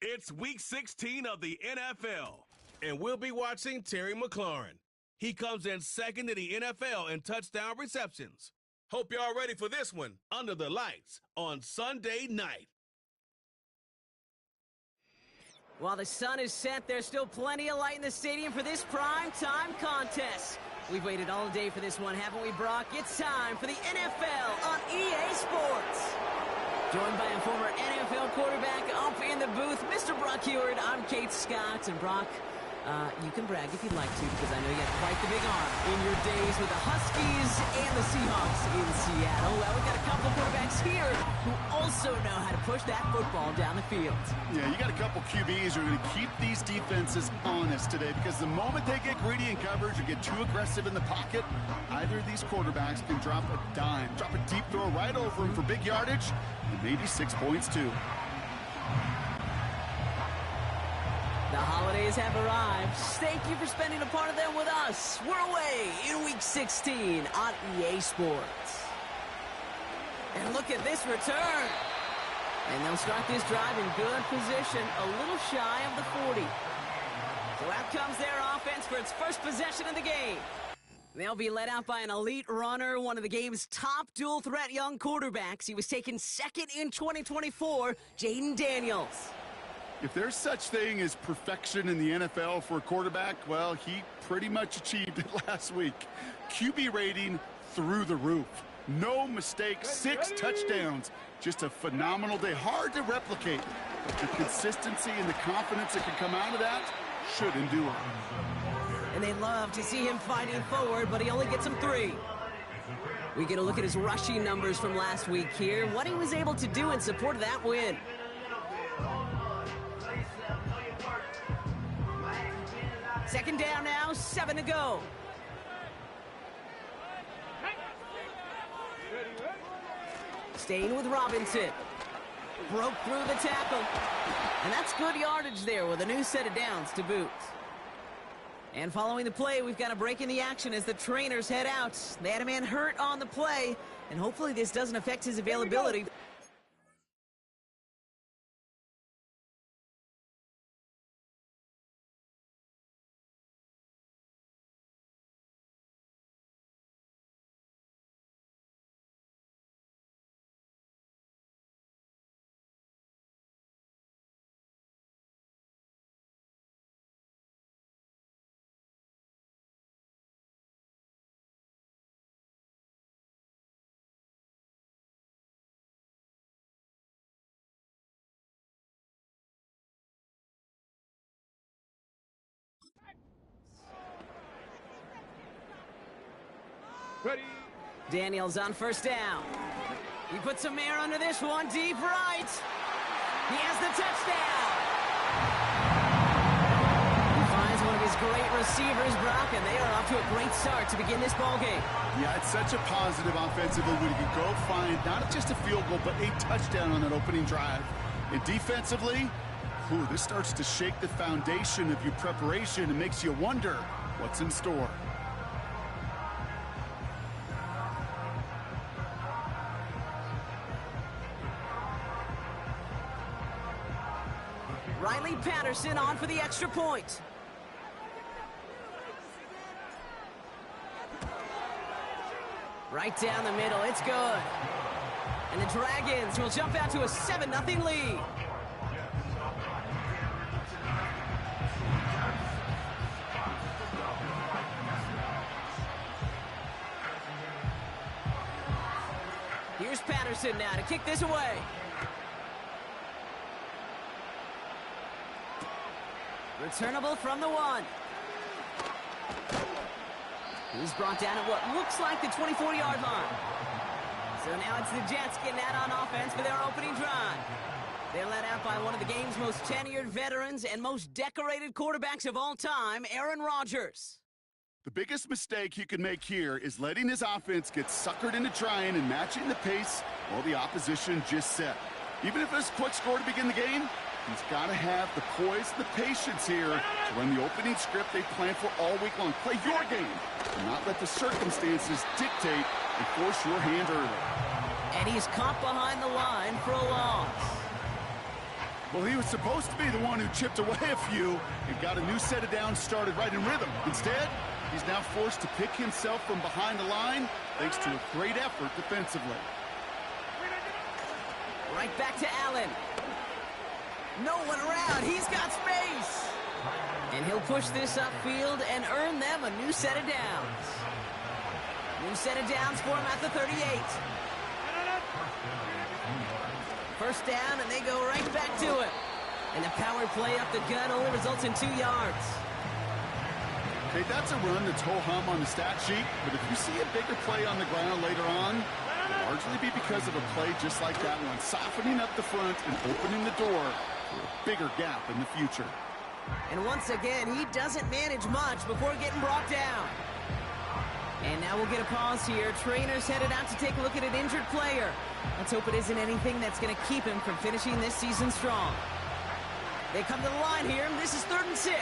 It's week 16 of the NFL, and we'll be watching Terry McLaurin. He comes in second in the NFL in touchdown receptions. Hope y'all ready for this one under the lights on Sunday night. While the sun is set, there's still plenty of light in the stadium for this prime-time contest. We've waited all day for this one, haven't we, Brock? It's time for the NFL on EA Sports. Joined by a former NFL quarterback up in the booth, Mr. Brock Heward. I'm Kate Scott, and Brock, you can brag if you'd like to, because I know you have quite the big arm in your days with the Huskies and the Seahawks in Seattle. Well, we've got a couple quarterbacks here who also know how to push that football down the field. Yeah, you got a couple QBs who are going to keep these defenses honest today, because the moment they get greedy in coverage or get too aggressive in the pocket, either of these quarterbacks can drop a dime, drop a deep throw right over them for big yardage, and maybe 6 points too. The holidays have arrived. Thank you for spending a part of them with us. We're away in Week 16 on EA Sports. And look at this return. And they'll start this drive in good position, a little shy of the 40. So out comes their offense for its first possession of the game. They'll be led out by an elite runner, one of the game's top dual-threat young quarterbacks. He was taken second in 2024, Jaden Daniels. If there's such thing as perfection in the NFL for a quarterback, well, he pretty much achieved it last week. QB rating through the roof. No mistakes, 6 touchdowns. Just a phenomenal day. Hard to replicate. But the consistency and the confidence that can come out of that should endure. And they love to see him fighting forward, but he only gets them 3. We get a look at his rushing numbers from last week here, what he was able to do in support of that win. Second down now, 7 to go. Staying with Robinson. Broke through the tackle. And that's good yardage there with a new set of downs to boot. And following the play, we've got a break in the action as the trainers head out. They had a man hurt on the play, and hopefully this doesn't affect his availability. Ready. Daniels on first down. He puts some air under this one, deep right. He has the touchdown. He finds one of his great receivers, Brock, and they are off to a great start to begin this ball game. Yeah, it's such a positive offensively when you can go find not just a field goal, but a touchdown on that opening drive. And defensively, this starts to shake the foundation of your preparation and makes you wonder what's in store. Riley Patterson on for the extra point. Right down the middle, it's good. And the Dragons will jump out to a 7-0 lead. Here's Patterson now to kick this away. Returnable from the 1. He's brought down at what looks like the 24-yard line. So now it's the Jets getting out on offense for their opening drive. They're led out by one of the game's most tenured veterans and most decorated quarterbacks of all time, Aaron Rodgers. The biggest mistake he could make here is letting his offense get suckered into trying and matching the pace while the opposition just set. Even if it's a quick score to begin the game, he's got to have the poise and the patience here to run the opening script they planned for all week long. Play your game and not let the circumstances dictate and force your hand early. And he's caught behind the line for a loss. Well, he was supposed to be the one who chipped away a few and got a new set of downs started right in rhythm. Instead, he's now forced to pick himself from behind the line thanks to a great effort defensively. Right back to Allen. No one around. He's got space. And he'll push this upfield and earn them a new set of downs. New set of downs for him at the 38. First down, and they go right back to it. And the power play up the gut only results in 2 yards. Okay, that's a run that's ho-hum on the stat sheet, but if you see a bigger play on the ground later on, it'll largely be because of a play just like that one, softening up the front and opening the door for a bigger gap in the future. And once again, he doesn't manage much before getting brought down. And now we'll get a pause here. Trainer's headed out to take a look at an injured player. Let's hope it isn't anything that's going to keep him from finishing this season strong. They come to the line here. This is 3rd and 6.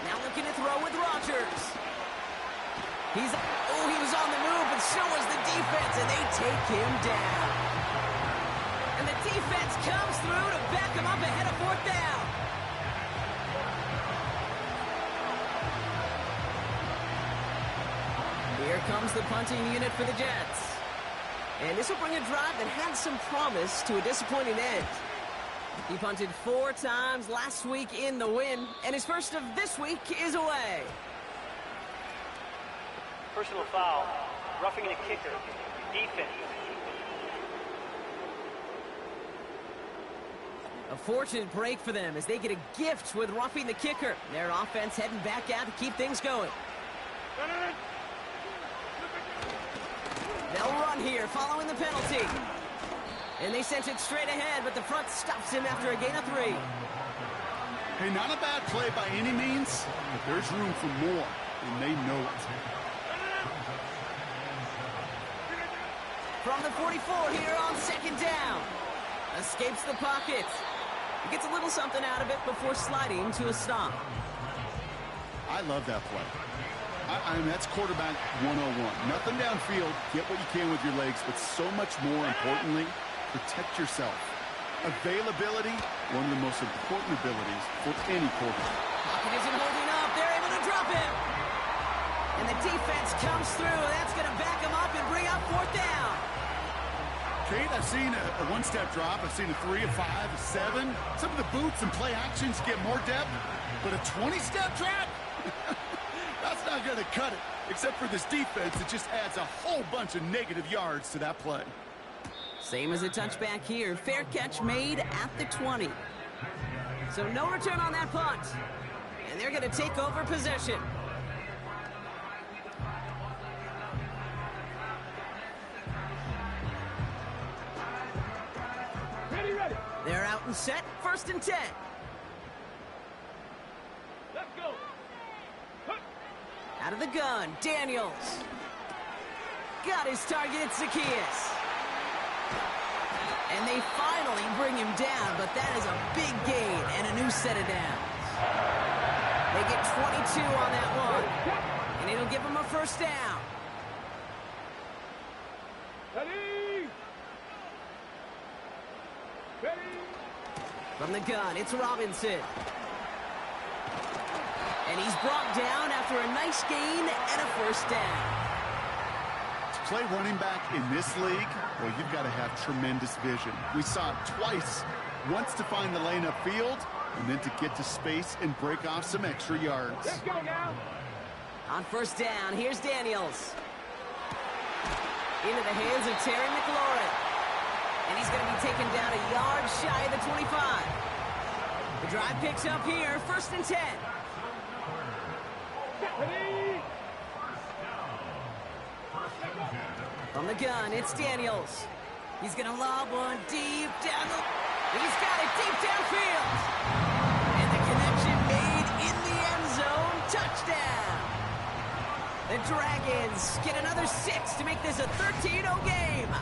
Now looking to throw with Rodgers. He was on the move, but so was the defense, and they take him down. And the defense comes through to back him up ahead of 4th down. Here comes the punting unit for the Jets. And this will bring a drive that had some promise to a disappointing end. He punted 4 times last week in the win, and his first of this week is away. Personal foul, roughing the kicker, defense. A fortunate break for them as they get a gift with roughing the kicker. Their offense heading back out to keep things going. They'll run here following the penalty. And they sent it straight ahead, but the front stops him after a gain of 3. Hey, not a bad play by any means, but there's room for more, and they know it. From the 44 here on 2nd down. Escapes the pocket. He gets a little something out of it before sliding to a stop. I love that play. I mean, that's quarterback 101. Nothing downfield, get what you can with your legs, but so much more importantly, protect yourself. Availability, one of the most important abilities for any quarterback. Pocket isn't holding up. They're able to drop him. And the defense comes through, and that's going to back him up and bring up 4th down. Kate, I've seen a one-step drop. I've seen a 3, a 5, a 7. Some of the boots and play actions get more depth, but a 20-step drop? That's not going to cut it. Except for this defense, it just adds a whole bunch of negative yards to that play. Same as a touchback here. Fair catch made at the 20. So no return on that punt. And they're going to take over possession. Ready. They're out and set. 1st and 10. Let's go. Out of the gun, Daniels. Got his target, Zacchaeus. And they finally bring him down, but that is a big gain and a new set of downs. They get 22 on that one, and it'll give them a 1st down. Ready. From the gun, it's Robinson. And he's brought down after a nice gain and a 1st down. To play running back in this league, well, you've got to have tremendous vision. We saw it twice. Once to find the lane upfield, and then to get to space and break off some extra yards. Let's go now. On 1st down, here's Daniels. Into the hands of Terry McLaurin. And he's going to be taken down a yard shy of the 25. The drive picks up here, 1st and 10. Ready. From the gun, it's Daniels. He's going to lob one deep down the... He's got it deep downfield. And the connection made in the end zone. Touchdown. The Dragons get another 6 to make this a 13-0 game.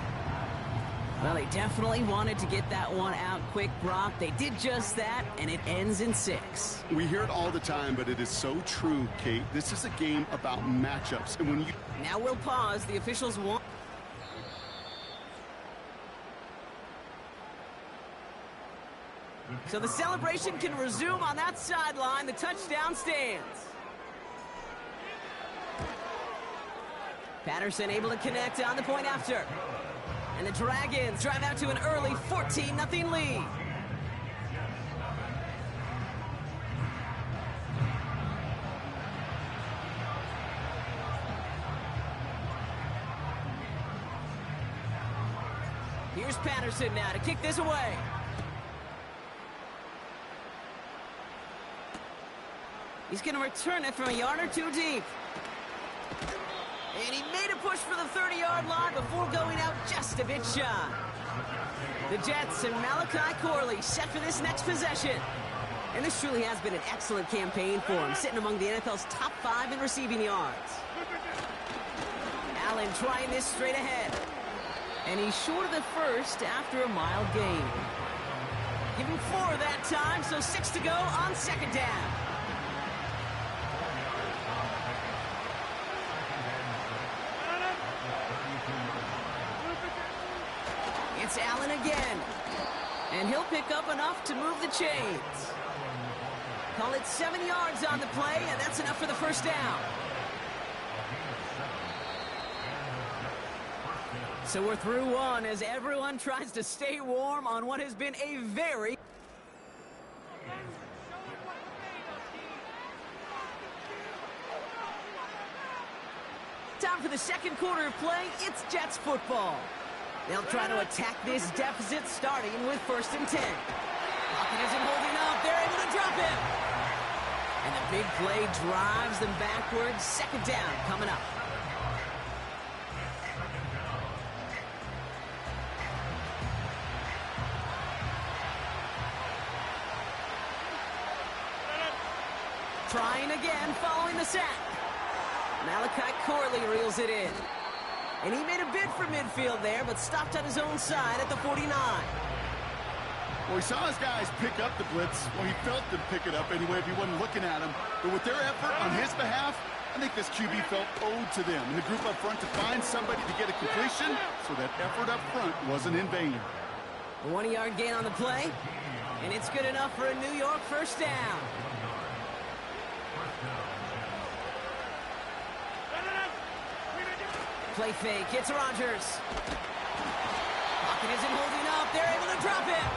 Well, they definitely wanted to get that one out quick, Brock. They did just that, and it ends in 6. We hear it all the time, but it is so true, Kate. This is a game about matchups. And when you... Now we'll pause. The officials want... So the celebration can resume on that sideline. The touchdown stands. Patterson able to connect on the point after. And the Dragons drive out to an early 14-0 lead. Here's Patterson now to kick this away. He's going to return it from a yard or two deep. And he made a push for the 30-yard line before going out just a bit shy. The Jets and Malachi Corley set for this next possession. And this truly has been an excellent campaign for him, sitting among the NFL's top 5 in receiving yards. Allen trying this straight ahead. And he's short of the first after a mile gain. Give him 4 that time, so 6 to go on second down. It's Allen again. And he'll pick up enough to move the chains. Call it 7 yards on the play, and that's enough for the first down. So we're through one as everyone tries to stay warm on what has been a very... Time for the second quarter of play. It's Jets football. They'll try to attack this deficit starting with 1st and 10. Lockett isn't holding up. They're able to drop him. And the big play drives them backwards. Second down coming up. Trying again following the sack. Malachi Corley reels it in. And he made a bid for midfield there, but stopped on his own side at the 49. Well, he saw his guys pick up the blitz. Well, he felt them pick it up anyway if he wasn't looking at him. But with their effort on his behalf, I think this QB felt owed to them. And the group up front to find somebody to get a completion, so that effort up front wasn't in vain. A 1-yard gain on the play, and it's good enough for a New York first down. Play fake, it's Rodgers. Lockett isn't holding up, they're able to drop him.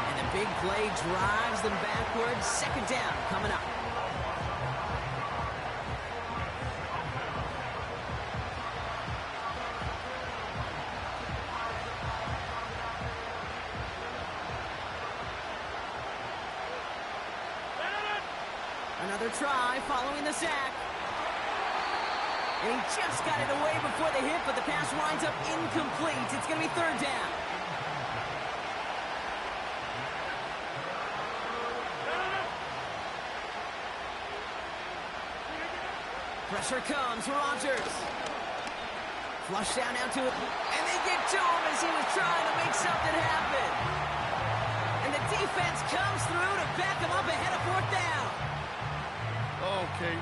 And the big play drives them backwards. Second down coming up. Another try following the sack. And he just got it away before the hit, but the pass winds up incomplete. It's going to be third down. Pressure comes for Rodgers. Flush down now to it. And they get to him as he was trying to make something happen. And the defense comes through to back him up ahead of fourth down. Okay.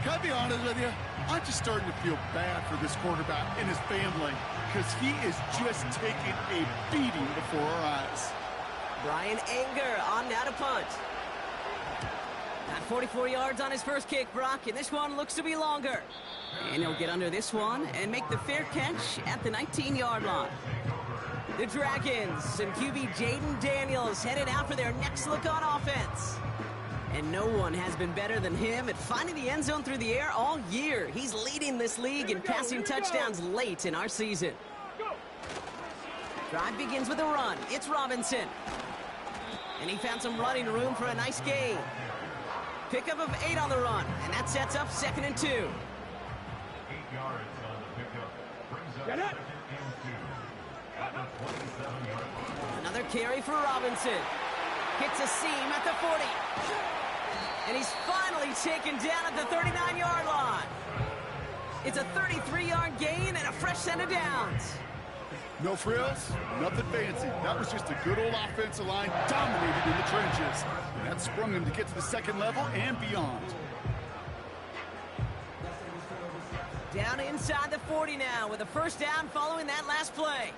Can I be honest with you? I'm just starting to feel bad for this quarterback and his family because he is just taking a beating before our eyes. Brian Anger on now to punt. Got 44 yards on his first kick, Brock, and this one looks to be longer. And he'll get under this one and make the fair catch at the 19-yard line. The Dragons and QB Jaden Daniels headed out for their next look on offense. And no one has been better than him at finding the end zone through the air all year. He's leading this league in passing touchdowns late in our season. Drive begins with a run. It's Robinson. And he found some running room for a nice gain. Pickup of 8 on the run, and that sets up 2nd and 2. 8 yards on the pickup. Brings up 2nd and 2 at the 27-yard line. Another carry for Robinson. Hits a seam at the 40. And he's finally taken down at the 39-yard line. It's a 33-yard gain and a fresh set of downs. No frills, nothing fancy. That was just a good old offensive line dominated in the trenches. And that sprung him to get to the second level and beyond. Down inside the 40 now with a first down following that last play.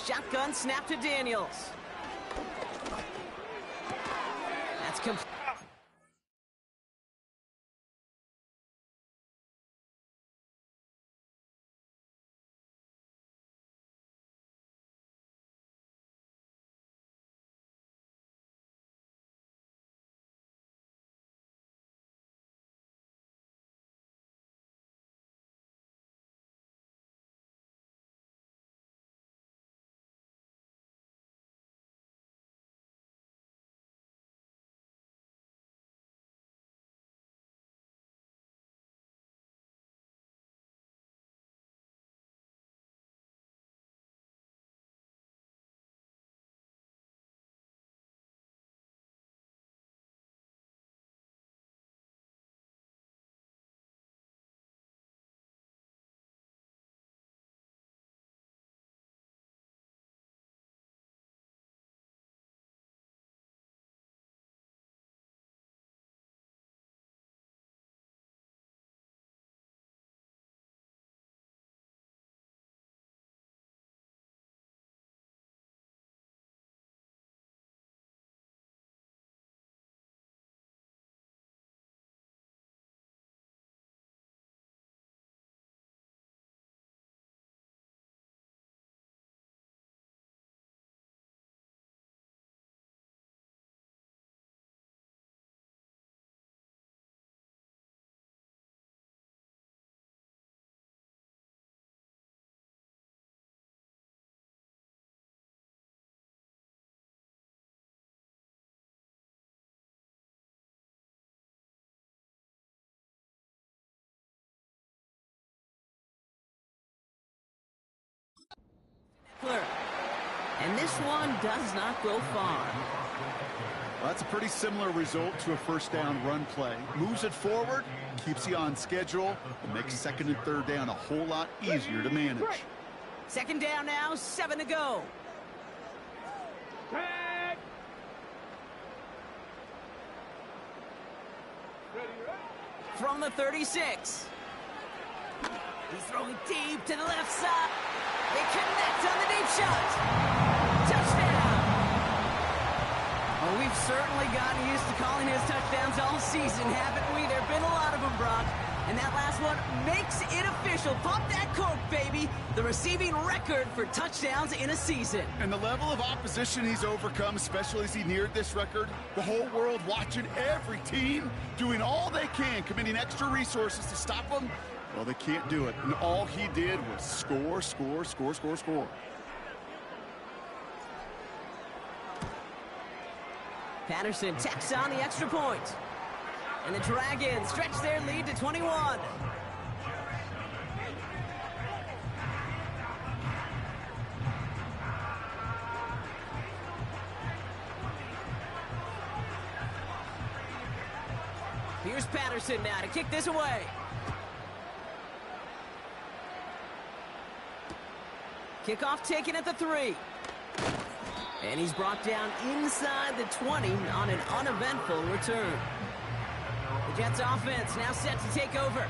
Shotgun snap to Daniels. That's complete. And this one does not go far. Well, that's a pretty similar result to a first down run play. Moves it forward, keeps you on schedule, and makes second and third down a whole lot easier to manage. Second down now, 7 to go. From the 36. He's throwing deep to the left side. They connect on the deep shot. Touchdown. Well, we've certainly gotten used to calling his touchdowns all season, haven't we? There have been a lot of them, Brock. And that last one makes it official. Pop that cork, baby. The receiving record for touchdowns in a season. And the level of opposition he's overcome, especially as he neared this record, the whole world watching, every team doing all they can, committing extra resources to stop him. Well, they can't do it. And all he did was score, score, score, score, score. Patterson tacks on the extra point. And the Dragons stretch their lead to 21. Here's Patterson now to kick this away. Kickoff taken at the 3. And he's brought down inside the 20 on an uneventful return. The Jets offense now set to take over.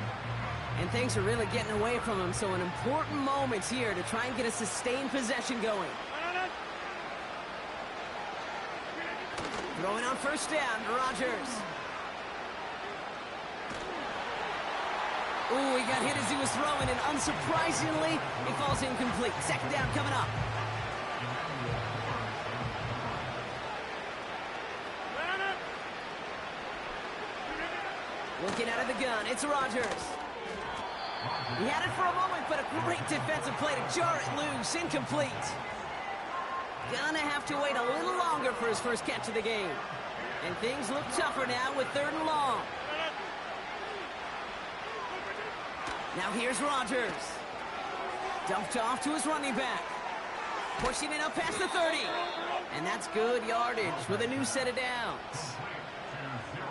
And things are really getting away from him, so an important moment here to try and get a sustained possession going. Throwing on first down, Rodgers. Ooh, he got hit as he was throwing, and unsurprisingly, he falls incomplete. Second down coming up. Looking out of the gun, it's Rodgers. He had it for a moment, but a great defensive play to jar it loose. Incomplete. Gonna have to wait a little longer for his first catch of the game. And things look tougher now with 3rd and long. Now here's Rodgers. Dumped off to his running back. Pushing it up past the 30. And that's good yardage with a new set of downs.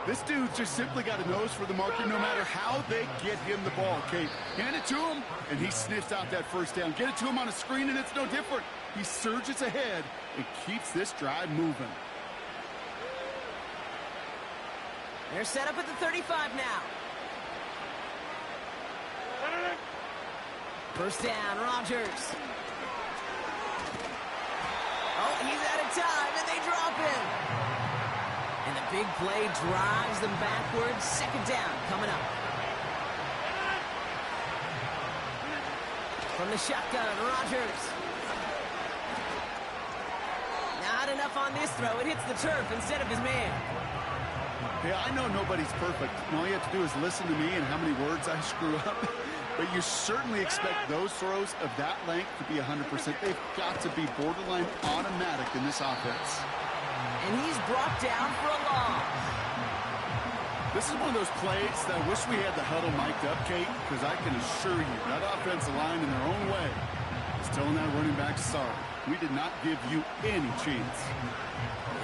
This dude just simply got a nose for the marker no matter how they get him the ball, Kate. Hand it to him, and he sniffs out that first down. Get it to him on a screen, and it's no different. He surges ahead and keeps this drive moving. They're set up at the 35 now. First down, Rodgers. the big play drives them backwards. Second down coming up. From the shotgun, Rodgers. Not enough on this throw. It hits the turf instead of his man. Yeah, I know nobody's perfect. And all you have to do is listen to me and how many words I screw up. But you certainly expect those throws of that length to be 100%. They've got to be borderline automatic in this offense. And he's brought down for a loss. This is one of those plays that I wish we had the huddle mic'd up, Kate, because I can assure you that offensive line in their own way is telling that running back, sorry, we did not give you any chance.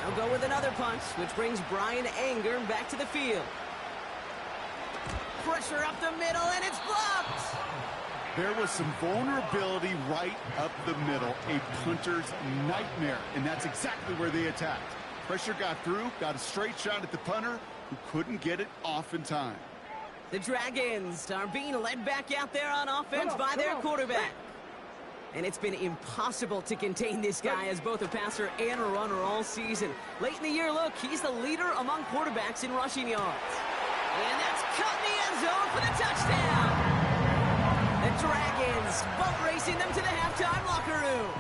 Now go with another punch, which brings Brian Anger back to the field. Pressure up the middle, and it's blocked. There was some vulnerability right up the middle, a punter's nightmare, and that's exactly where they attacked. Pressure got through, got a straight shot at the punter, who couldn't get it off in time. The Dragons are being led back out there on offense by their quarterback. And it's been impossible to contain this guy as both a passer and a runner all season. Late in the year, look, he's the leader among quarterbacks in rushing yards. And that's caught in the end zone for the touchdown. The Dragons boat racing them to the halftime locker room.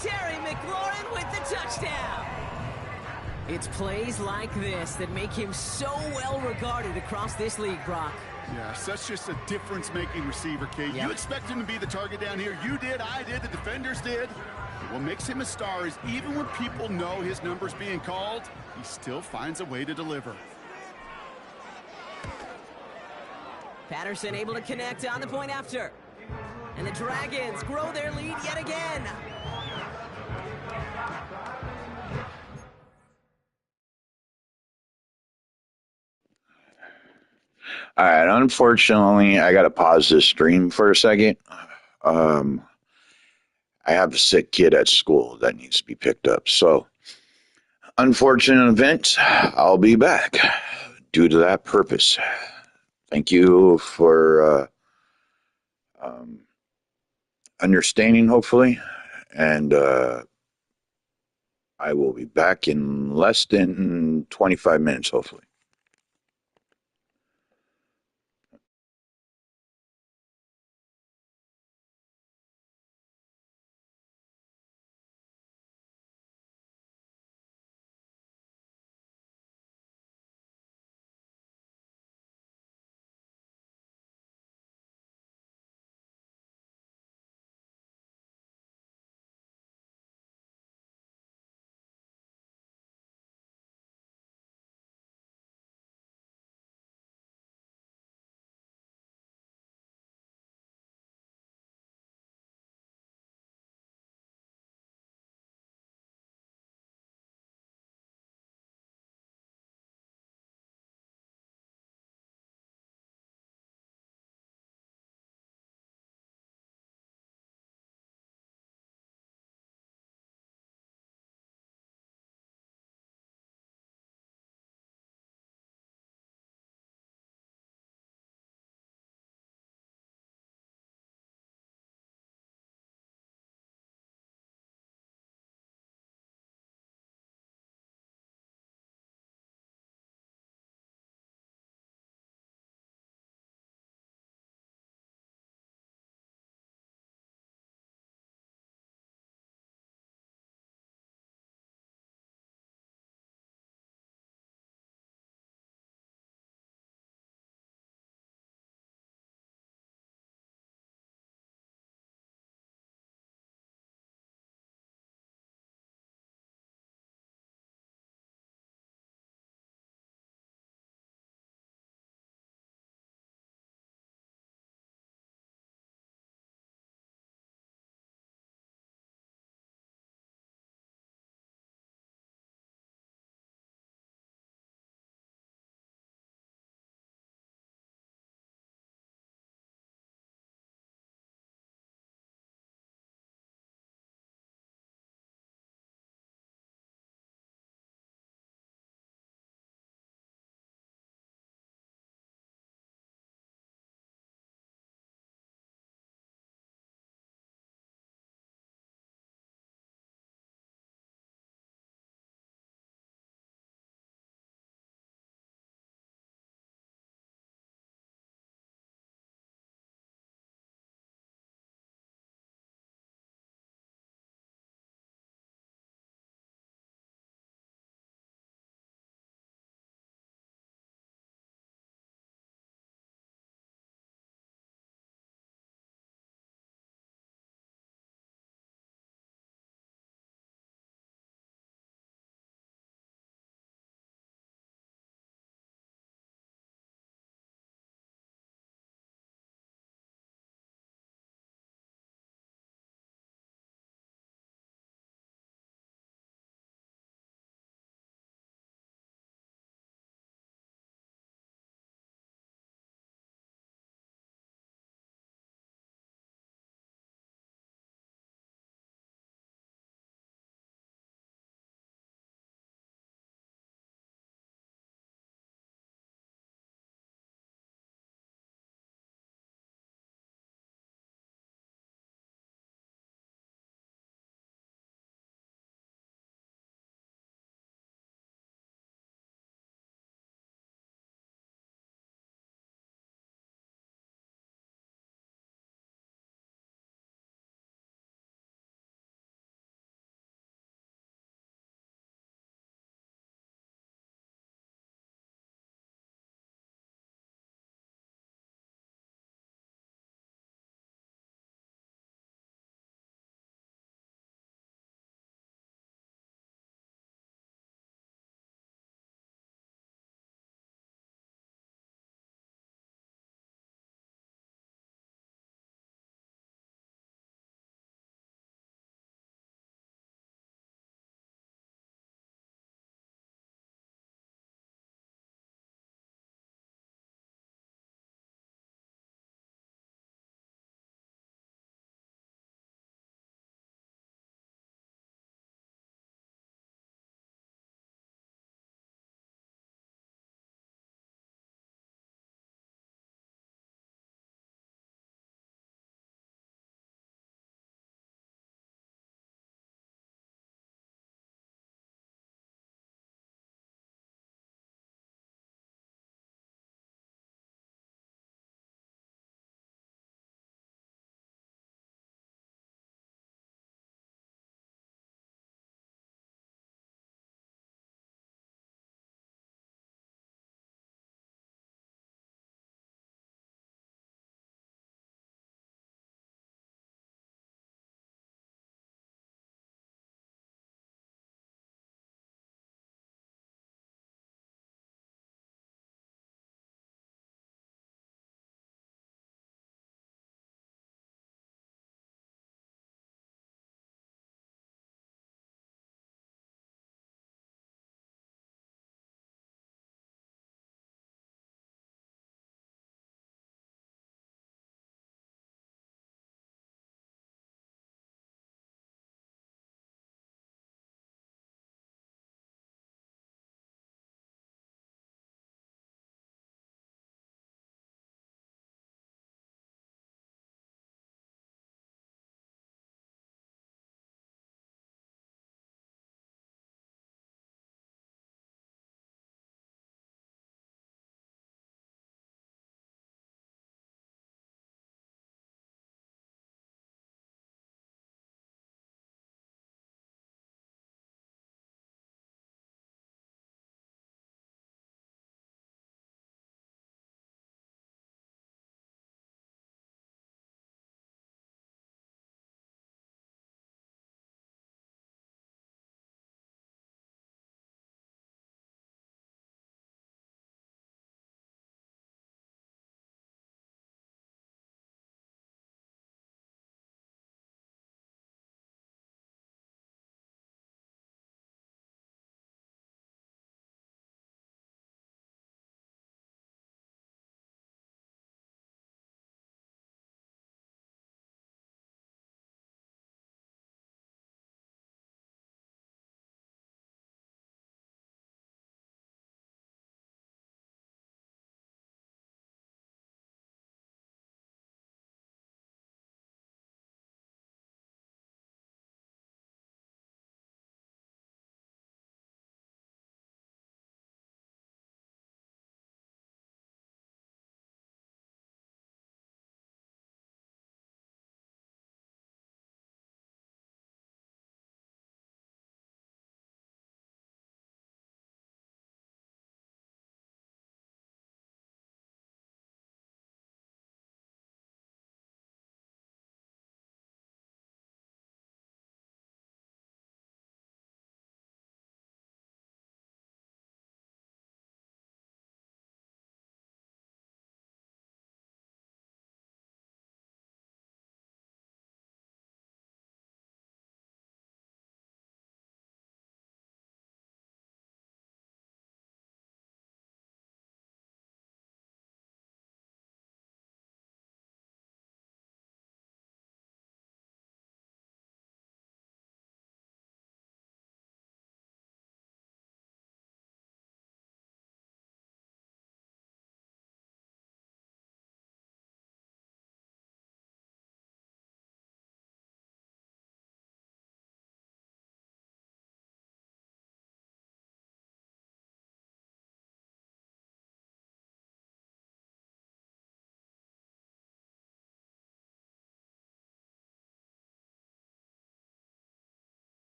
Terry McLaurin with the touchdown. It's plays like this that make him so well regarded across this league, Brock. Yeah, such just a difference-making receiver, Kate. Yep. You expect him to be the target down here. You did, I did, the defenders did. What makes him a star is even when people know his number's being called, he still finds a way to deliver. Patterson able to connect on the point after. And the Dragons grow their lead yet again. All right, unfortunately, I got to pause this stream for a second. I have a sick kid at school that needs to be picked up. So, unfortunate event, I'll be back due to that purpose. Thank you for understanding, hopefully. And I will be back in less than 25 minutes, hopefully.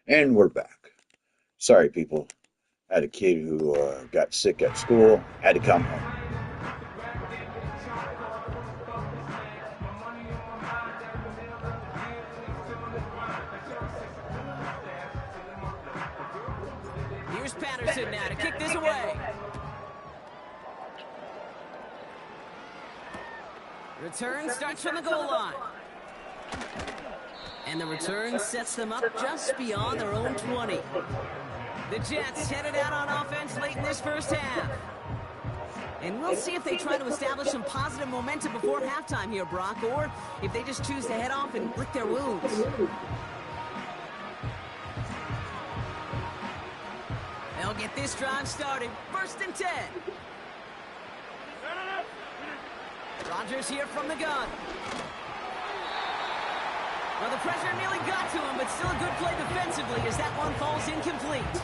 And we're back. Sorry, people. I had a kid who got sick at school, had to come home. Here's Patterson now to kick this away. Return starts from the goal line. And the return sets them up just beyond their own 20. The Jets headed out on offense late in this first half. And we'll see if they try to establish some positive momentum before halftime here, Brock, or if they just choose to head off and lick their wounds. They'll get this drive started. 1st and 10. Rodgers here from the gun. Well, the pressure nearly got to him, but still a good play defensively as that one falls incomplete.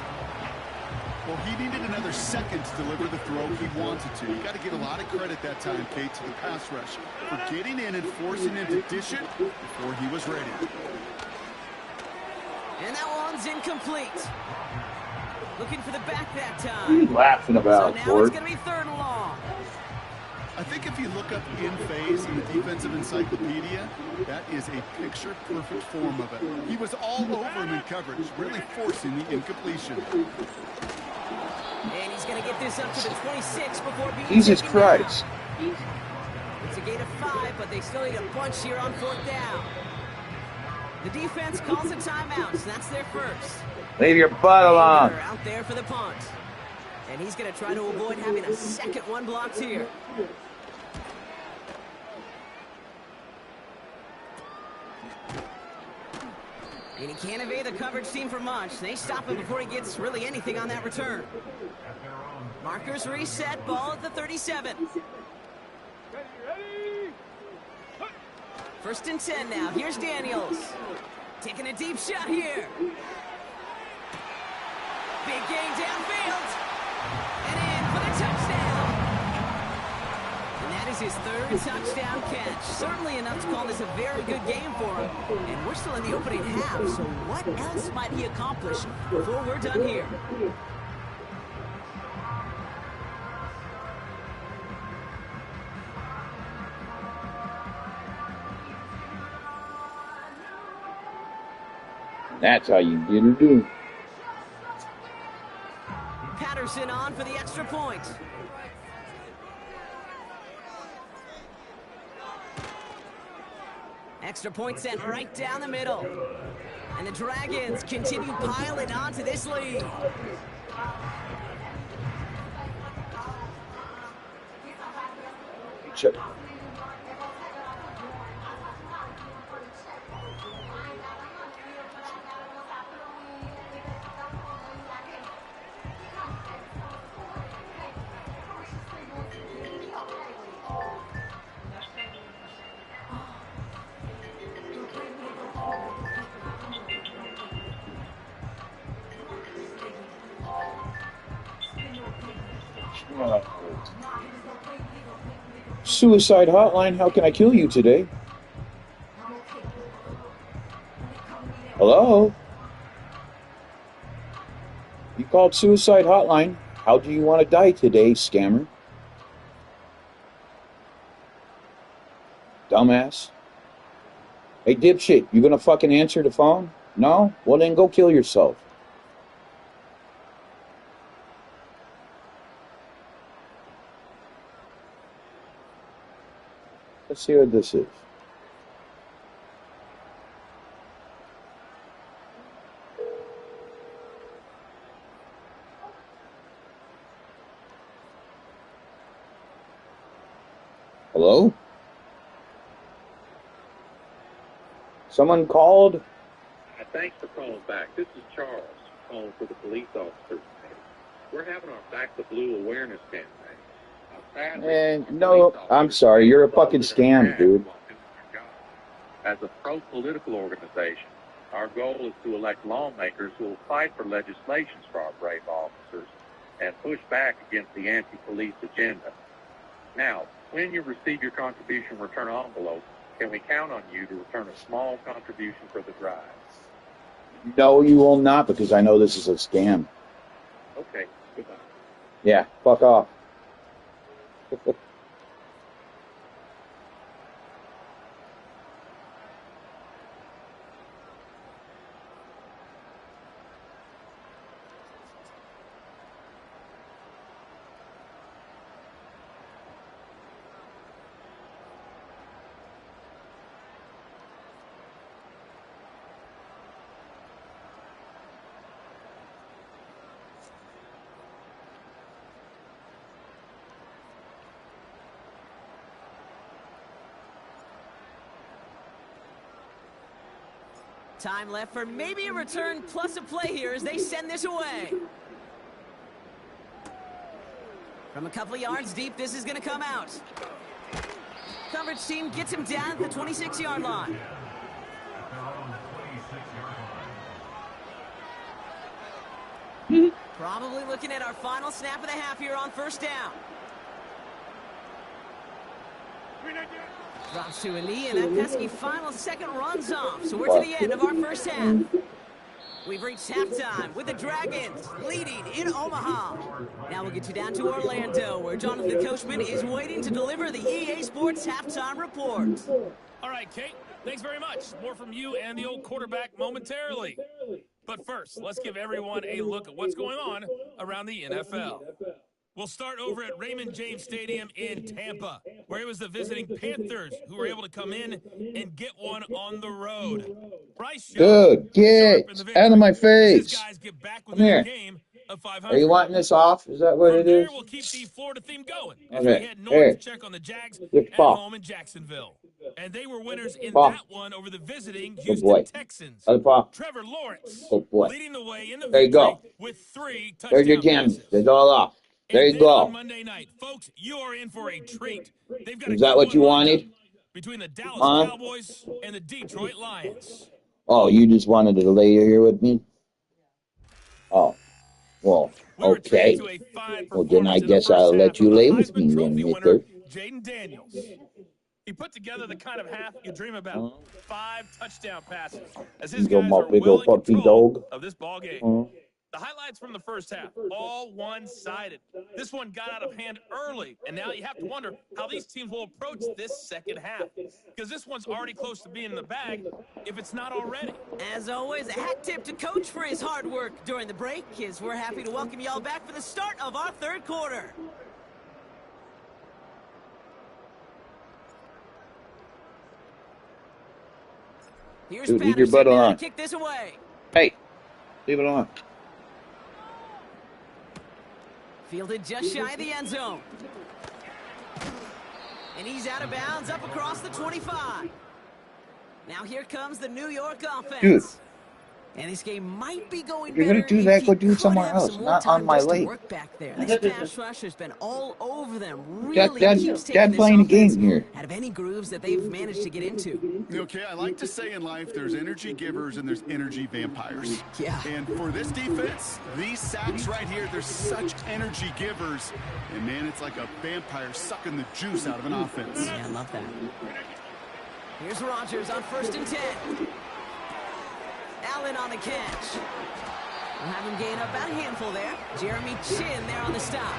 Well, he needed another second to deliver the throw he wanted to. You got to give a lot of credit that time, Kate, to the pass rush for getting in and forcing him to dish it before he was ready. And that one's incomplete. Looking for the back that time. What are you laughing about, so now Ford? it's going to be 3rd and long. I think if you look up in phase in the defensive encyclopedia, that is a picture-perfect form of it. He was all over him in coverage, really forcing the incompletion. And he's going to get this up to the 26 before being Jesus taken Christ. down. It's a gain of 5, but they still need a bunch here on 4th down. The defense calls a timeout, so that's their first. Leave your butt alone. They're out there for the punt. And he's going to try to avoid having a second one blocked here. And he can't evade the coverage team for much. They stop him before he gets really anything on that return. Markers reset, ball at the 37. 1st and 10 now. Here's Daniels. Taking a deep shot here. Big gain downfield. And in for the touchdown. And that is his 3rd touchdown catch. Certainly enough to call this a very good game for him. And we're still in the opening half, so what else might he accomplish before we're done here? That's how you get her do. Patterson on for the extra point. Extra point sent right down the middle. And the Dragons continue piling onto this lead. Check. Suicide hotline, how can I kill you today? Hello? You called suicide hotline. How do you want to die today, scammer? Dumbass. Hey, dipshit, you gonna fucking answer the phone? No? Well, then go kill yourself. Let's see what this is. Hello? Someone called? Thanks for calling back. This is Charles, calling for the police officers. We're having our Back the Blue awareness campaign. And no, I'm sorry. You're a fucking scam, dude. As a pro-political organization, our goal is to elect lawmakers who will fight for legislations for our brave officers and push back against the anti-police agenda. Now, when you receive your contribution return envelope, can we count on you to return a small contribution for the drive? No, you will not, because I know this is a scam. Okay, goodbye. Yeah, fuck off. Time left for maybe a return plus a play here as they send this away. From a couple of yards deep, this is going to come out. Coverage team gets him down at the 26-yard line. Probably looking at our final snap of the half here on first down. Drops to a knee, and that pesky final second runs off. So we're to the end of our first half. We've reached halftime with the Dragons leading in Omaha. Now we'll get you down to Orlando, where Jonathan Coachman is waiting to deliver the EA Sports halftime report. All right, Kate, thanks very much. More from you and the old quarterback momentarily. But first, let's give everyone a look at what's going on around the NFL. We'll start over at Raymond James Stadium in Tampa, where it was the visiting Panthers who were able to come in and get one on the road. Bryce Good, get out of my face. These guys get back Come within here. a game of 500. Are you wanting this off? Is that what From it there, is? we'll keep the Florida theme going as Okay. we head north Here. to check on the Jags Your at paw. home in Jacksonville. And they were winners in Paw. that one over the visiting Good Houston boy. Texans. Other paw. Trevor Lawrence Good boy. leading the way in the There you victory go. with 3 touchdown There's your gem. passes. It's all off. There And you then go. on Monday night, folks, you are in for a treat. They've got Is a that good what you one lined wanted? up between the Dallas Huh? Cowboys and the Detroit Lions. Oh, you just wanted to lay here with me? Oh, well, We were okay. treated to a fine Well, then I performance in the guess first I'll half let you from the lay with Heisman me then, Trophy winner, mister. Jaden Daniels. He put together the kind of half you dream about. 5 touchdown passes, as his Big ol' guys mo- are big well ol' in puppy control dog. of this ball game. Huh? The highlights from the first half, all one-sided. This one got out of hand early, and now you have to wonder how these teams will approach this second half, because this one's already close to being in the bag, if it's not already. As always, a hat tip to Coach for his hard work during the break, as we're happy to welcome y'all back for the start of our third quarter. Here's Dude, leave your Patterson butt now alone. to kick this away. Hey, leave it alone. Fielded just shy of the end zone. And he's out of bounds up across the 25. Now here comes the New York offense. Dude. And this game might be going If you're better gonna do if that, he go do it could somewhere have else, some more not time on my just to leg. work back there. This pass rush has been all over them. Really Dad keeps taking this playing a game offense here. out of any grooves that they've managed to get into. Okay, I like to say in life there's energy givers and there's energy vampires. Yeah. And for this defense, these sacks right here, they're such energy givers. And man, it's like a vampire sucking the juice out of an offense. Yeah, I love that. Here's Rodgers on 1st and 10. Allen on the catch. We'll have him gain about a handful there. Jeremy Chin there on the stop.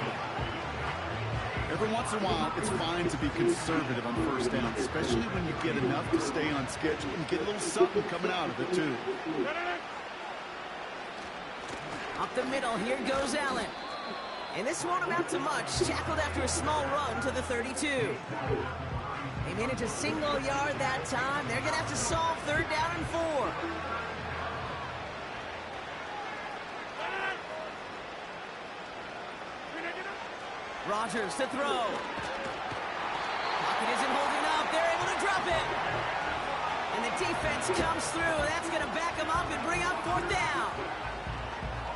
Every once in a while, it's fine to be conservative on first down, especially when you get enough to stay on schedule and get a little something coming out of it, too. Up the middle, here goes Allen. And this won't amount to much. Tackled after a small run to the 32. They managed a single yard that time. They're going to have to solve 3rd down and 4. Rodgers to throw. Pocket isn't holding up. They're able to drop it. And the defense comes through. That's going to back them up and bring up 4th down.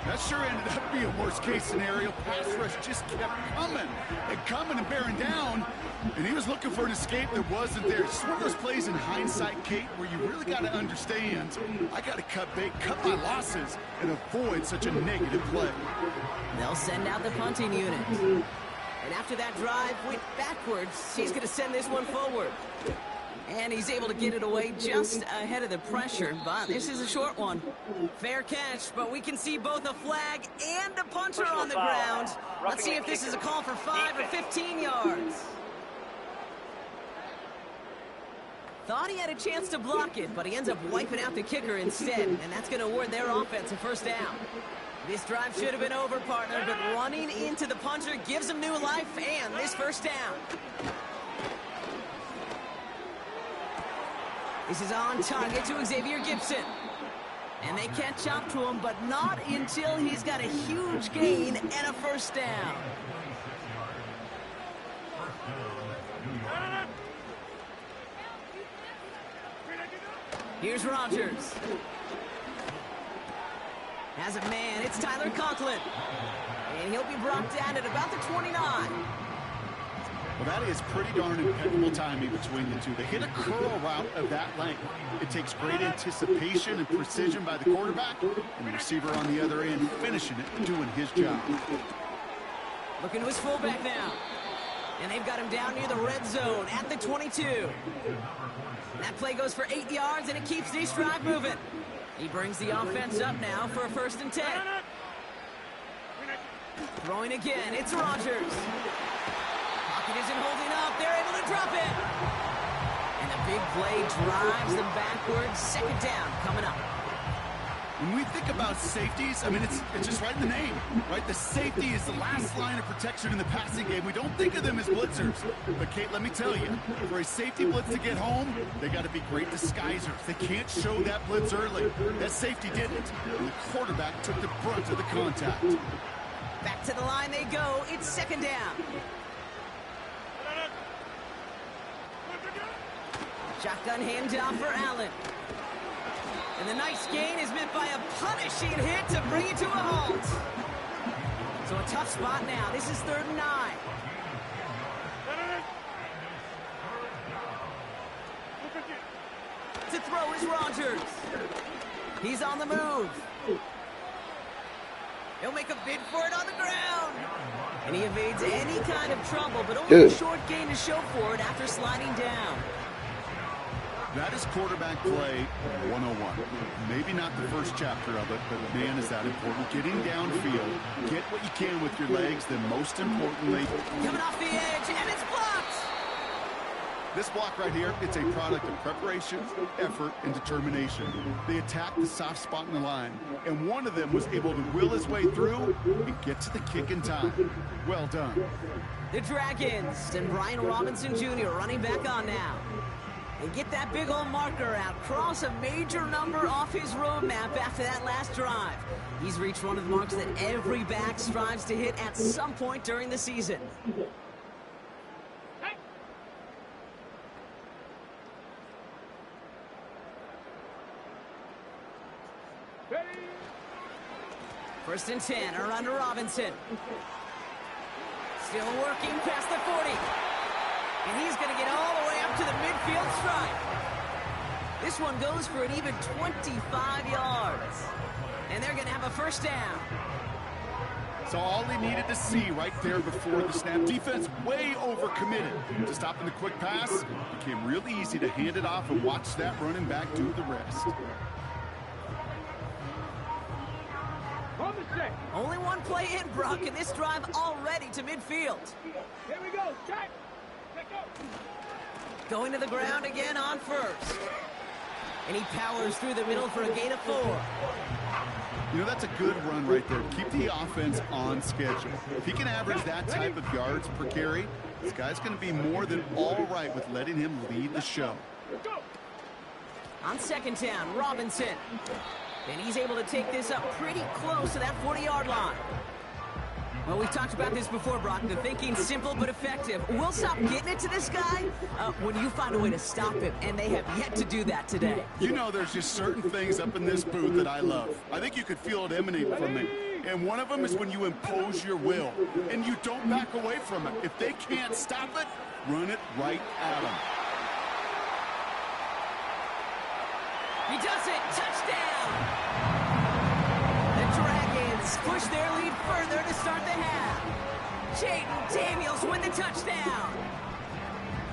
That sure ended up being a worst-case scenario. Pass rush just kept coming and bearing down. And he was looking for an escape that wasn't there. It's one of those plays in hindsight, Kate, where you really got to understand, I got to cut bait, cut my losses, and avoid such a negative play. They'll send out the punting unit. And after that drive went backwards, he's going to send this one forward. And he's able to get it away just ahead of the pressure, but this is a short one. Fair catch, but we can see both a flag and a punter on the ground. Let's see if this is a call for 5 or 15 yards. Thought he had a chance to block it, but he ends up wiping out the kicker instead, and that's going to award their offense a first down. This drive should have been over, partner, but running into the punter gives him new life and this first down. This is on target to Xavier Gibson. And they catch up to him, but not until he's got a huge gain and a first down. Here's Rodgers. Has a man, it's Tyler Conklin. And he'll be brought down at about the 29. Well, that is pretty darn impeccable timing between the two. They hit a curl route of that length. It takes great anticipation and precision by the quarterback, and the receiver on the other end finishing it, doing his job. Looking to his fullback now. And they've got him down near the red zone at the 22. That play goes for 8 yards, and it keeps this drive moving. He brings the offense up now for a 1st and 10. Throwing again, it's Rodgers. Pocket isn't holding up. They're able to drop it. And the big play drives them backwards. 2nd down coming up. When we think about safeties, I mean, it's just right in the name, right? The safety is the last line of protection in the passing game. We don't think of them as blitzers. But, Kate, let me tell you, for a safety blitz to get home, they got to be great disguisers. They can't show that blitz early. That safety didn't. And the quarterback took the brunt of the contact. Back to the line they go. It's 2nd down. Shotgun handoff for Allen. And the nice gain is met by a punishing hit to bring it to a halt. So a tough spot now. This is 3rd and 9. To throw is Rodgers. He's on the move. He'll make a bid for it on the ground. And he evades any kind of trouble, but only a short gain to show for it after sliding down. That is quarterback play 101. Maybe not the first chapter of it, but man, is that important. Getting downfield, get what you can with your legs, then most importantly, coming off the edge, and it's blocked. This block right here, it's a product of preparation, effort, and determination. They attacked the soft spot in the line, and one of them was able to will his way through and get to the kick in time. Well done. The Dragons and Brian Robinson Jr. running back on now. And get that big old marker out. Cross a major number off his roadmap after that last drive. He's reached one of the marks that every back strives to hit at some point during the season. First and 10, around to Robinson. Still working past the 40. And he's going to get all the way up to the midfield stripe. This one goes for an even 25 yards. And they're going to have a first down. So all he needed to see right there before the snap. Defense way overcommitted to stopping the quick pass. Became really easy to hand it off and watch that running back do the rest. Only one play in, Brock, and this drive already to midfield. Here we go, check. Going to the ground again on first. And he powers through the middle for a gain of 4. You know, that's a good run right there. Keep the offense on schedule. If he can average that type of yards per carry, this guy's going to be more than all right with letting him lead the show. On second down, Robinson. And he's able to take this up pretty close to that 40-yard line. Well, we've talked about this before, Brock. The thinking's simple but effective. We'll stop getting it to this guy when you find a way to stop him, and they have yet to do that today. You know, there's just certain things up in this booth that I love. I think you could feel it emanate from me. And one of them is when you impose your will, and you don't back away from it. If they can't stop it, run it right at them. He does it. Touchdown. The Dragons push their lead further to start the half. Jaden Daniels with the touchdown.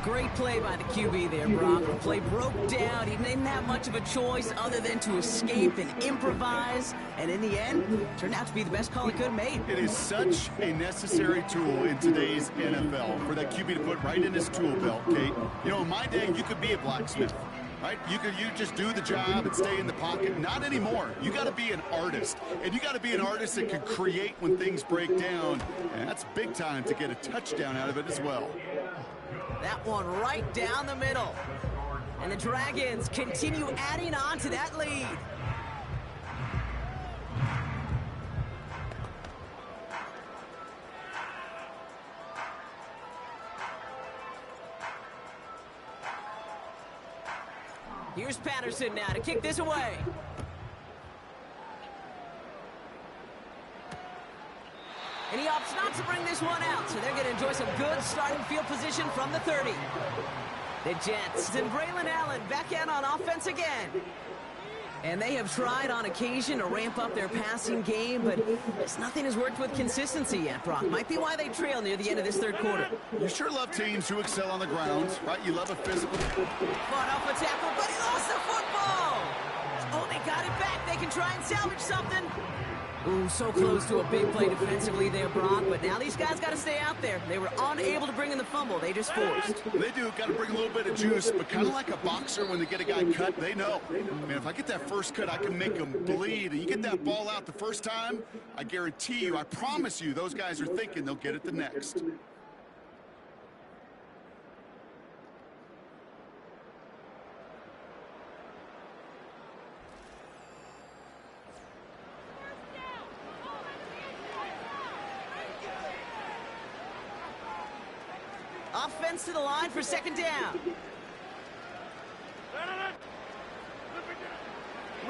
Great play by the QB there, Brock. The play broke down. He didn't have much of a choice other than to escape and improvise. And in the end, turned out to be the best call he could have made. It is such a necessary tool in today's NFL for that QB to put right in his tool belt, Kate. You know, in my day, you could be a blacksmith. Right? You just do the job and stay in the pocket. Not anymore. You got to be an artist. And you got to be an artist that can create when things break down. And that's big time to get a touchdown out of it as well. That one right down the middle. And the Dragons continue adding on to that lead. Here's Patterson now to kick this away. And he opts not to bring this one out, so they're going to enjoy some good starting field position from the 30. The Jets and Braylon Allen back out on offense again. And they have tried on occasion to ramp up their passing game, but nothing has worked with consistency yet, Brock. Might be why they trail near the end of this third quarter. You sure love teams who excel on the ground, right? You love a physical. Fought off a tackle, but he lost the football. Oh, they got it back. They can try and salvage something. Ooh, so close to a big play defensively there, Brock, but now these guys got to stay out there. They were unable to bring in the fumble. They just forced. They do. Got to bring a little bit of juice, but kind of like a boxer when they get a guy cut, they know. Man, if I get that first cut, I can make them bleed. And you get that ball out the first time, I guarantee you, I promise you, those guys are thinking they'll get it the next. Offense to the line for second down.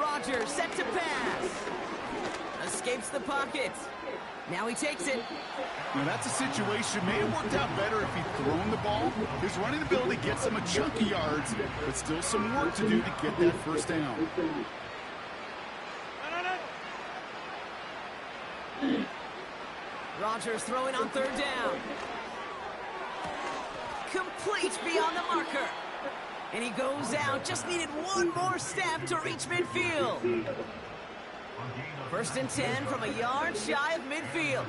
Rodgers set to pass. Escapes the pocket. Now he takes it. Now that's a situation. May have worked out better if he'd thrown the ball. His running ability gets him a chunk of yards, but still some work to do to get that first down. Rodgers throwing on third down. Complete beyond the marker. And he goes out. Just needed one more step to reach midfield. First and 10 from a yard shy of midfield.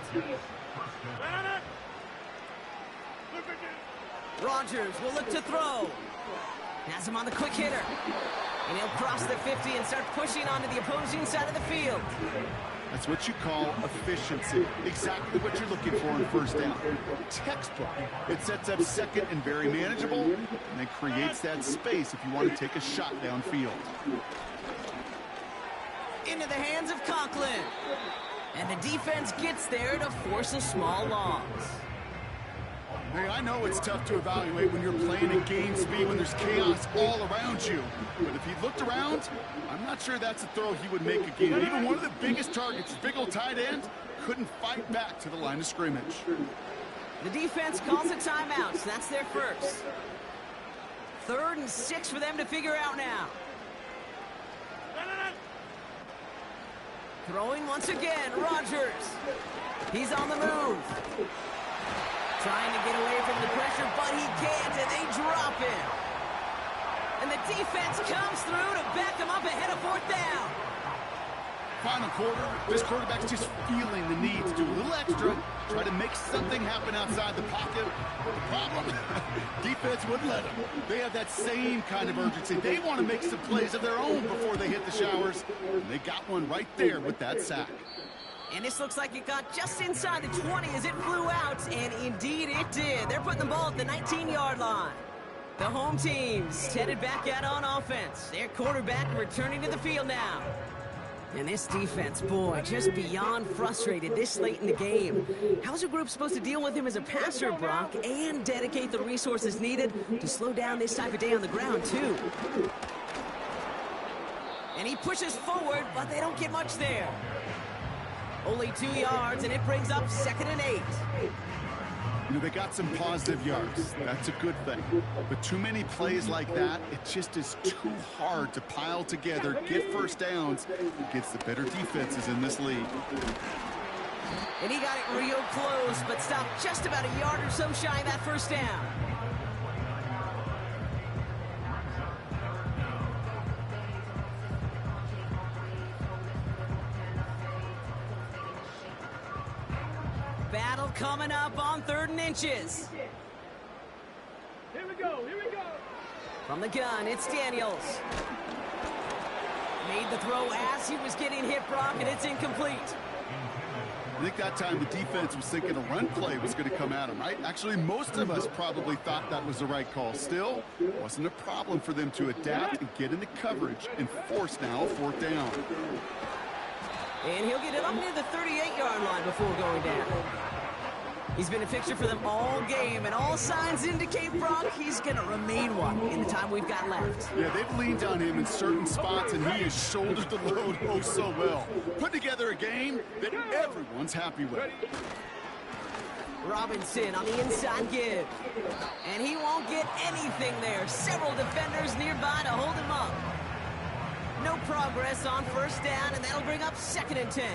Rodgers will look to throw. Has him on the quick hitter. And he'll cross the 50 and start pushing onto the opposing side of the field. That's what you call efficiency. Exactly what you're looking for in first down. Textbook. It sets up second and very manageable, and it creates that space if you want to take a shot downfield. Into the hands of Conklin. And the defense gets there to force a small loss. Hey, I know it's tough to evaluate when you're playing at game speed when there's chaos all around you. But if he looked around, I'm not sure that's a throw he would make again. Even one of the biggest targets, big old tight end, couldn't fight back to the line of scrimmage. The defense calls a timeout, so that's their first. 3rd and 6 for them to figure out now. Throwing once again, Rodgers. He's on the move. Trying to get away from the pressure, but he can't, and they drop him. And the defense comes through to back him up ahead of 4th down. Final quarter, this quarterback's just feeling the need to do a little extra, try to make something happen outside the pocket. The problem, defense wouldn't let them. They have that same kind of urgency. They want to make some plays of their own before they hit the showers. And they got one right there with that sack. And this looks like it got just inside the 20 as it flew out, and indeed it did. They're putting the ball at the 19-yard line. The home team's headed back out on offense. Their quarterback returning to the field now. And this defense, boy, just beyond frustrated this late in the game. How's a group supposed to deal with him as a passer, Brock, and dedicate the resources needed to slow down this type of day on the ground, too? And he pushes forward, but they don't get much there. Only 2 yards, and it brings up 2nd and 8. You know, they got some positive yards. That's a good thing. But too many plays like that, it just is too hard to pile together, get first downs against the better defenses in this league. And he got it real close, but stopped just about a yard or so shy of that first down. battle coming up on 3rd and inches. Here we go. From the gun, it's Daniels. Made the throw as he was getting hit, Brock, and it's incomplete. I think that time the defense was thinking a run play was going to come at him, right? Actually, most of us probably thought that was the right call. Still, wasn't a problem for them to adapt and get into coverage and force now 4th down. And he'll get it up near the 38-yard line before going down. He's been a fixture for them all game, and all signs indicate, Brock, he's going to remain one in the time we've got left. Yeah, they've leaned on him in certain spots, and he has shouldered the load oh so well. Put together a game that everyone's happy with. Robinson on the inside give. And he won't get anything there. Several defenders nearby to hold him up. No progress on 1st down, and that'll bring up 2nd and 10.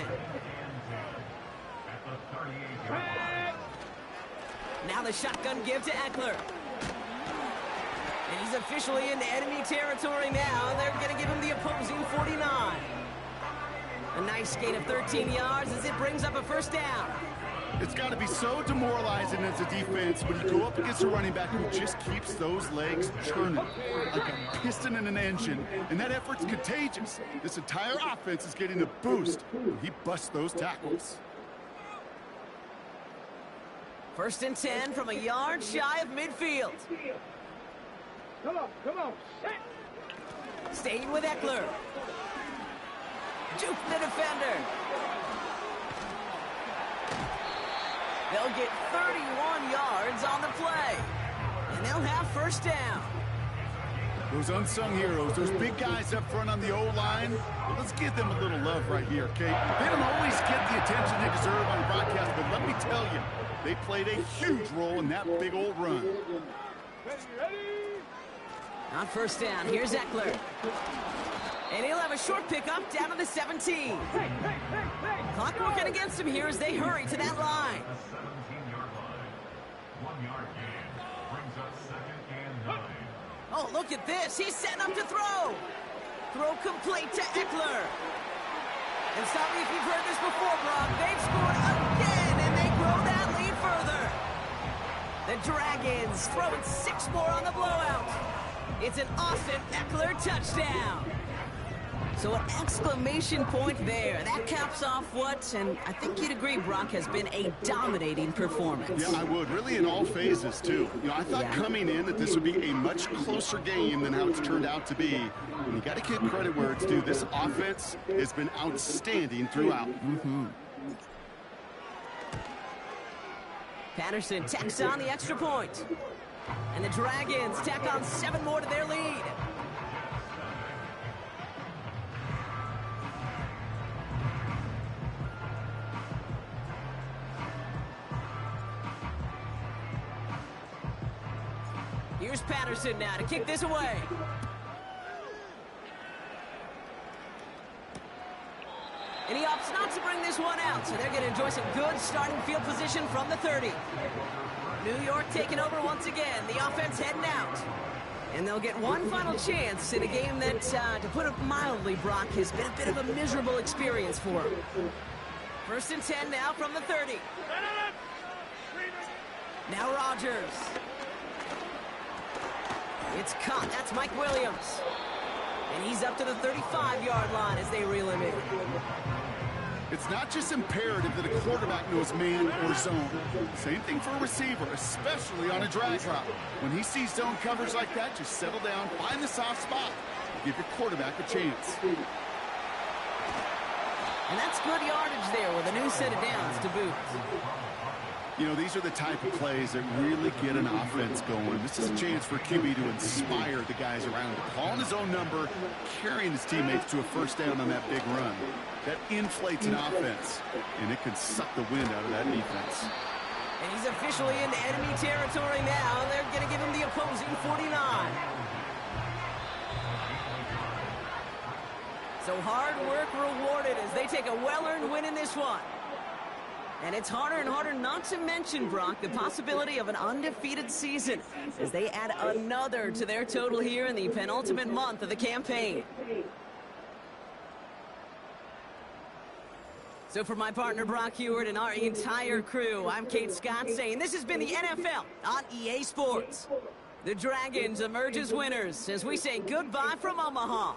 Now the shotgun give to Eckler. And he's officially into enemy territory now. They're going to give him the opposing 49. A nice gain of 13 yards as it brings up a 1st down. It's got to be so demoralizing as a defense when you go up against a running back who just keeps those legs churning like a piston in an engine, and that effort's contagious. This entire offense is getting a boost when he busts those tackles. 1st and 10 from a yard shy of midfield. Come on. Staying with Eckler. Juke the defender. They'll get 31 yards on the play. And they'll have 1st down. Those unsung heroes, those big guys up front on the O-line, well, let's give them a little love right here, okay? They don't always get the attention they deserve on the broadcast, but let me tell you, they played a huge role in that big old run. On 1st down, here's Eckler. And he'll have a short pickup down to the 17. Clock working against him here as they hurry to that line. 17-yard line. 1-yard gain. Brings up 2nd and 9. Oh, look at this. He's setting up to throw. Throw complete to Eckler. And stop me if you've heard this before, Brock. They've scored again, and they grow that lead further. The Dragons throwing 6 more on the blowout. It's an Austin Eckler touchdown. So an exclamation point there. That caps off what, and I think you'd agree, Brock, has been a dominating performance. Yeah, I would. Really in all phases, too. You know, I thought coming in that this would be a much closer game than how it's turned out to be. And you got to give credit where it's due. This offense has been outstanding throughout. Patterson tacks on the extra point. And the Dragons tack on 7 more to their lead. Here's Patterson now to kick this away. And he opts not to bring this one out, so they're going to enjoy some good starting field position from the 30. New York taking over once again. The offense heading out. And they'll get one final chance in a game that, to put it mildly, Brock, has been a bit of a miserable experience for them. 1st and 10 now from the 30. Now Rodgers. It's caught. That's Mike Williams. And he's up to the 35-yard line as they reel him in. It's not just imperative that a quarterback knows man or zone. Same thing for a receiver, especially on a drag route. When he sees zone coverage like that, just settle down, find the soft spot, give your quarterback a chance. And that's good yardage there with a new set of downs to boot. You know, these are the type of plays that really get an offense going. This is a chance for QB to inspire the guys around him. Calling his own number, carrying his teammates to a 1st down on that big run. That inflates an offense, and it can suck the wind out of that defense. And he's officially into enemy territory now. They're going to give him the opposing 49. So hard work rewarded as they take a well-earned win in this one. And it's harder and harder not to mention, Brock, the possibility of an undefeated season as they add another to their total here in the penultimate month of the campaign. So for my partner Brock Heward and our entire crew, I'm Kate Scott saying this has been the NFL on EA Sports. The Dragons emerge as winners as we say goodbye from Omaha.